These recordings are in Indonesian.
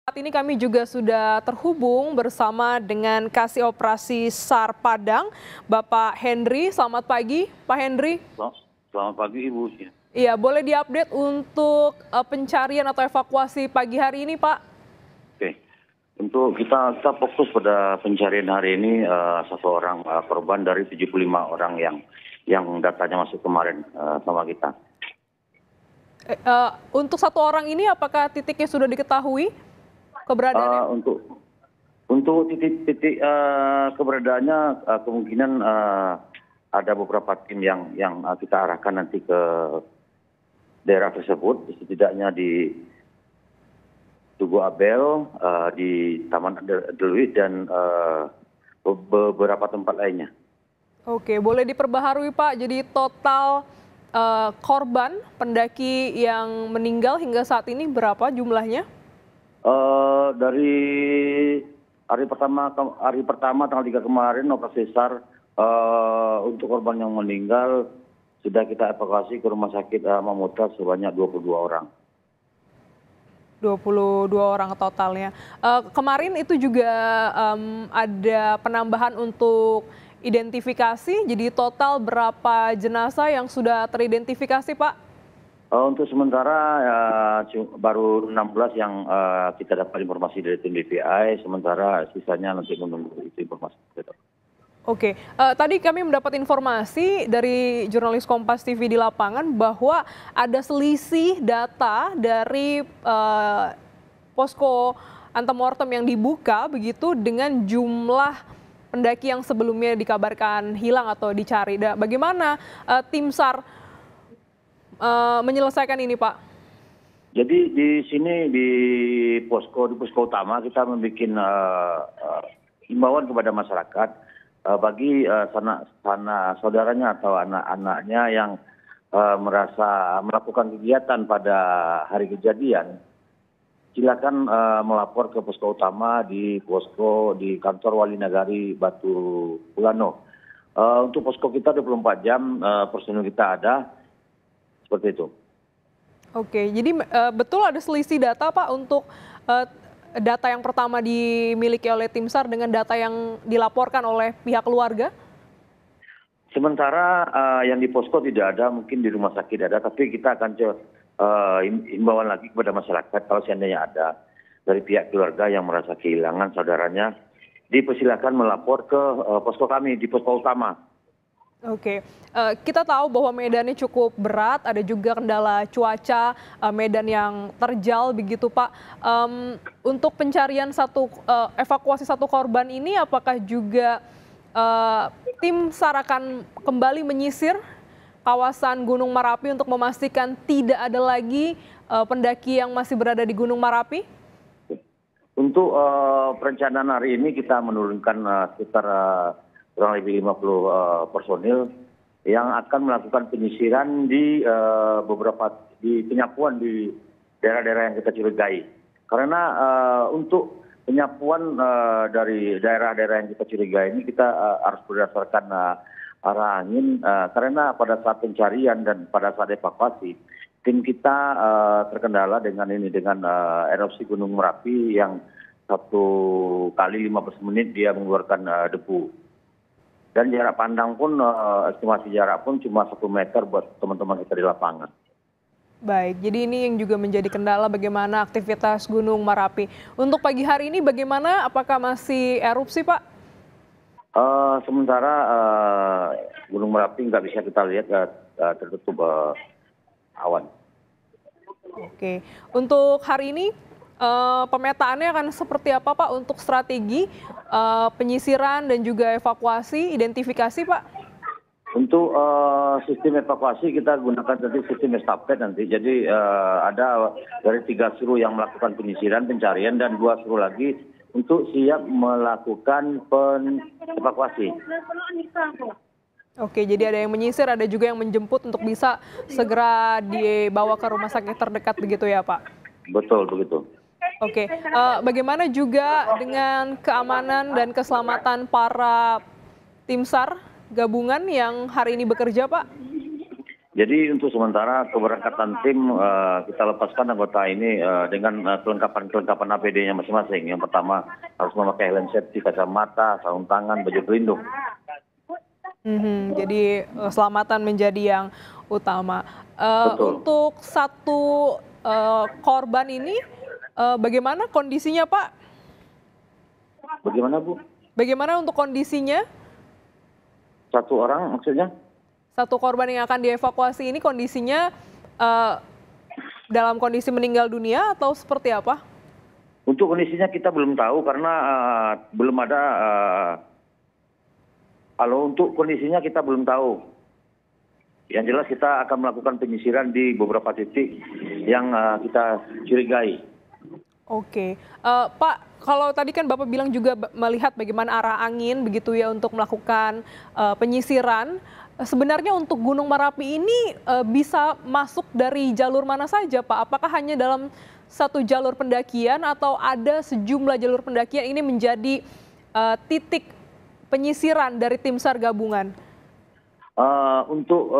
Saat ini kami juga sudah terhubung bersama dengan Kasih Operasi SAR Padang, Bapak Henry. Selamat pagi, Pak Henry. Selamat pagi, Ibu. Iya, boleh diupdate untuk pencarian atau evakuasi pagi hari ini, Pak? Oke, untuk kita fokus pada pencarian hari ini satu orang korban dari 75 orang yang datanya masuk kemarin sama kita. Untuk satu orang ini, apakah titiknya sudah diketahui keberadaannya? Untuk titik keberadaannya kemungkinan ada beberapa tim yang kita arahkan nanti ke daerah tersebut, setidaknya di Tugu Abel, di Taman Deluit, dan beberapa tempat lainnya. Oke, boleh diperbaharui, Pak. Jadi total korban pendaki yang meninggal hingga saat ini berapa jumlahnya? Dari hari pertama tanggal 3 kemarin operasi SAR, untuk korban yang meninggal sudah kita evakuasi ke rumah sakit Mamuta sebanyak 22 orang. 22 orang totalnya. Kemarin itu juga ada penambahan untuk identifikasi, jadi total berapa jenazah yang sudah teridentifikasi, Pak? Untuk sementara baru 16 yang kita dapat informasi dari tim BPI, sementara sisanya nanti menunggu itu informasi. Oke, tadi kami mendapat informasi dari jurnalis Kompas TV di lapangan bahwa ada selisih data dari posko antemortem yang dibuka begitu dengan jumlah pendaki yang sebelumnya dikabarkan hilang atau dicari. Bagaimana tim SAR menyelesaikan ini, Pak? Jadi di sini di posko utama kita membuat himbauan kepada masyarakat bagi sanak saudaranya atau anak-anaknya yang merasa melakukan kegiatan pada hari kejadian, silakan melapor ke posko utama di kantor Wali Nagari Batu Pulano. Untuk posko kita 24 jam personil kita ada. Seperti itu. Oke, jadi betul ada selisih data, Pak, untuk data yang pertama dimiliki oleh tim SAR dengan data yang dilaporkan oleh pihak keluarga? Sementara yang di posko tidak ada, mungkin di rumah sakit ada, tapi kita akan himbauan lagi kepada masyarakat kalau seandainya ada dari pihak keluarga yang merasa kehilangan saudaranya, dipersilakan melapor ke posko kami di posko utama. Oke, kita tahu bahwa medannya cukup berat, ada juga kendala cuaca, medan yang terjal begitu, Pak. Untuk pencarian evakuasi satu korban ini, apakah juga tim SAR akan kembali menyisir kawasan Gunung Merapi untuk memastikan tidak ada lagi pendaki yang masih berada di Gunung Merapi? Untuk perencanaan hari ini kita menurunkan sekitar kurang lebih 50 personil yang akan melakukan penyisiran di penyapuan di daerah-daerah yang kita curigai. Karena untuk penyapuan dari daerah-daerah yang kita curigai ini kita harus berdasarkan arah angin, karena pada saat pencarian dan pada saat evakuasi tim kita terkendala dengan erupsi Gunung Merapi yang 1 kali 15 menit dia mengeluarkan debu. Dan jarak pandang pun, estimasi jarak pun cuma 1 meter buat teman-teman kita di lapangan. Baik, jadi ini yang juga menjadi kendala bagaimana aktivitas Gunung Merapi. Untuk pagi hari ini bagaimana? Apakah masih erupsi, Pak? Sementara Gunung Merapi nggak bisa kita lihat, tertutup awan. Oke, untuk hari ini pemetaannya akan seperti apa, Pak, untuk strategi penyisiran dan juga evakuasi, identifikasi, Pak? Untuk sistem evakuasi kita gunakan nanti sistem estafet nanti. Jadi ada dari 3 suruh yang melakukan penyisiran, pencarian, dan 2 suruh lagi untuk siap melakukan evakuasi. Oke, jadi ada yang menyisir, ada juga yang menjemput untuk bisa segera dibawa ke rumah sakit terdekat begitu ya, Pak? Betul, begitu. Oke, bagaimana juga dengan keamanan dan keselamatan para tim SAR gabungan yang hari ini bekerja, Pak? Jadi untuk sementara keberangkatan tim kita lepaskan anggota ini dengan kelengkapan APD-nya masing-masing. Yang pertama harus memakai helm safety, kacamata, sarung tangan, baju pelindung. Jadi keselamatan menjadi yang utama. Untuk satu korban ini bagaimana kondisinya, Pak? Bagaimana, Bu? Bagaimana untuk kondisinya? Satu orang maksudnya? Satu korban yang akan dievakuasi ini kondisinya dalam kondisi meninggal dunia atau seperti apa? Untuk kondisinya kita belum tahu karena belum ada. Kalau untuk kondisinya kita belum tahu. Yang jelas kita akan melakukan penyisiran di beberapa titik yang kita curigai. Oke, Pak, kalau tadi kan Bapak bilang juga melihat bagaimana arah angin begitu ya untuk melakukan penyisiran. Sebenarnya untuk Gunung Merapi ini bisa masuk dari jalur mana saja, Pak? Apakah hanya dalam satu jalur pendakian atau ada sejumlah jalur pendakian ini menjadi titik penyisiran dari tim SAR gabungan? Untuk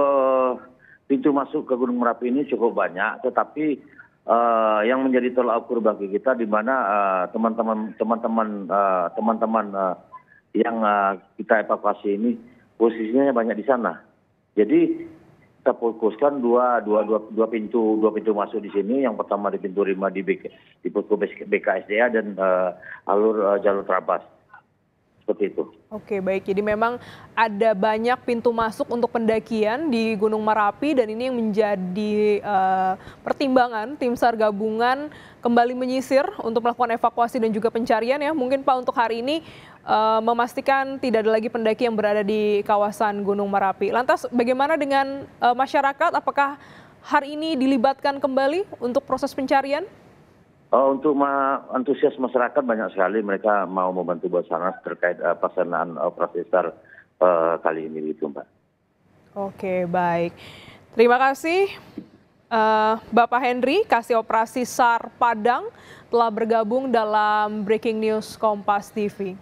pintu masuk ke Gunung Merapi ini cukup banyak, tetapi yang menjadi tolak ukur bagi kita di mana teman-teman yang kita evakuasi ini posisinya banyak di sana. Jadi kita fokuskan dua pintu masuk di sini. Yang pertama di pintu 5 di posko BKSDA dan jalur Trabas. Seperti itu. Oke, baik. Jadi memang ada banyak pintu masuk untuk pendakian di Gunung Merapi dan ini yang menjadi pertimbangan tim SAR gabungan kembali menyisir untuk melakukan evakuasi dan juga pencarian ya. Mungkin Pak untuk hari ini memastikan tidak ada lagi pendaki yang berada di kawasan Gunung Merapi. Lantas bagaimana dengan masyarakat? Apakah hari ini dilibatkan kembali untuk proses pencarian? Untuk antusias masyarakat banyak sekali, mereka mau membantu Basarnas terkait pelaksanaan operasi SAR kali ini gitu, Mbak. Oke, baik. Terima kasih Bapak Henry, Kasih Operasi SAR Padang telah bergabung dalam Breaking News Kompas TV.